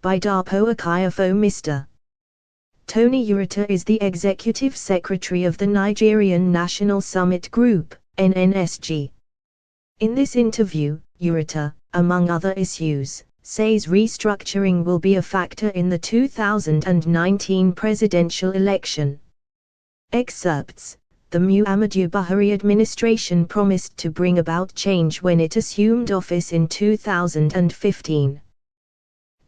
by Dapo Akayafo. Mr. Tony Uranta is the Executive Secretary of the Nigerian National Summit Group, NNSG. In this interview, Uranta, among other issues, says restructuring will be a factor in the 2019 presidential election. Excerpts: The Muhammadu Buhari administration promised to bring about change when it assumed office in 2015.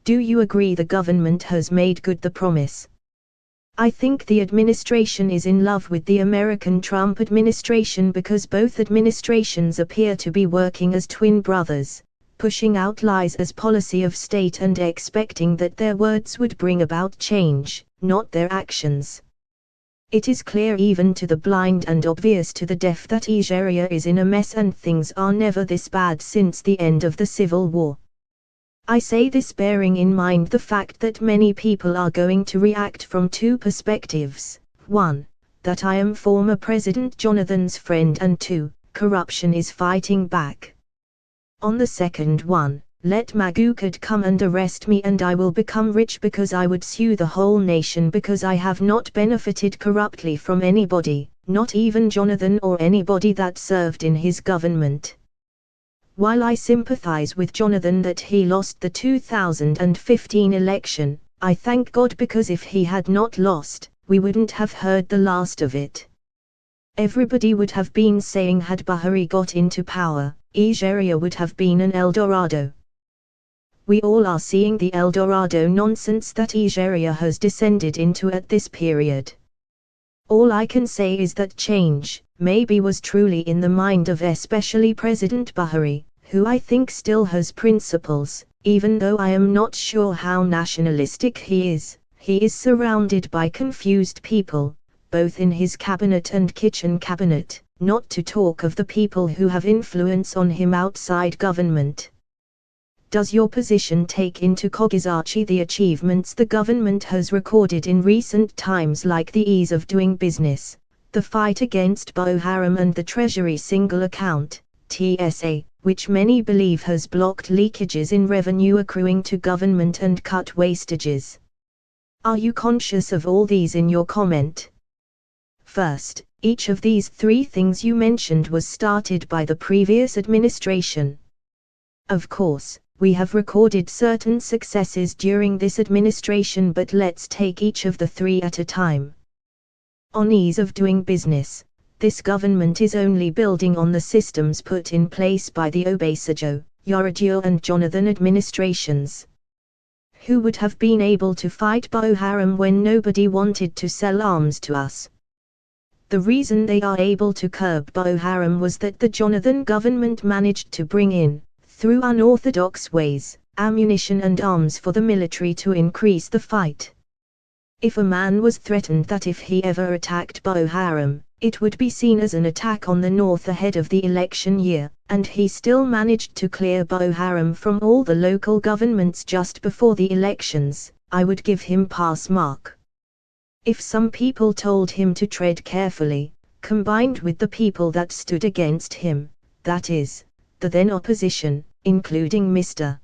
Do you agree the government has made good the promise? I think the administration is in love with the American Trump administration because both administrations appear to be working as twin brothers, pushing out lies as policy of state and expecting that their words would bring about change, not their actions. It is clear even to the blind and obvious to the deaf that Nigeria is in a mess and things are never this bad since the end of the Civil War. I say this bearing in mind the fact that many people are going to react from two perspectives: 1, that I am former President Jonathan's friend, and 2, corruption is fighting back. On the second one, let Magukad come and arrest me and I will become rich because I would sue the whole nation because I have not benefited corruptly from anybody, not even Jonathan or anybody that served in his government. While I sympathize with Jonathan that he lost the 2015 election, I thank God because if he had not lost, we wouldn't have heard the last of it. Everybody would have been saying had Buhari got into power, Nigeria would have been an El Dorado. We all are seeing the El Dorado nonsense that Nigeria has descended into at this period. All I can say is that change, maybe, was truly in the mind of especially President Buhari, who I think still has principles, even though I am not sure how nationalistic he is surrounded by confused people, both in his cabinet and kitchen cabinet, not to talk of the people who have influence on him outside government. Does your position take into consideration the achievements the government has recorded in recent times, like the ease of doing business, the fight against Boko Haram and the Treasury Single Account, TSA, which many believe has blocked leakages in revenue accruing to government and cut wastages? Are you conscious of all these in your comment? First, each of these three things you mentioned was started by the previous administration. Of course, we have recorded certain successes during this administration, but let's take each of the three at a time. On ease of doing business, this government is only building on the systems put in place by the Obasanjo, Yar'Adua and Jonathan administrations. Who would have been able to fight Boko Haram when nobody wanted to sell arms to us? The reason they are able to curb Boko Haram was that the Jonathan government managed to bring in, through unorthodox ways, ammunition and arms for the military to increase the fight. If a man was threatened that if he ever attacked Boko Haram, it would be seen as an attack on the north ahead of the election year, and he still managed to clear Boko Haram from all the local governments just before the elections, I would give him pass mark. If some people told him to tread carefully, combined with the people that stood against him, that is, the then opposition, including Mr.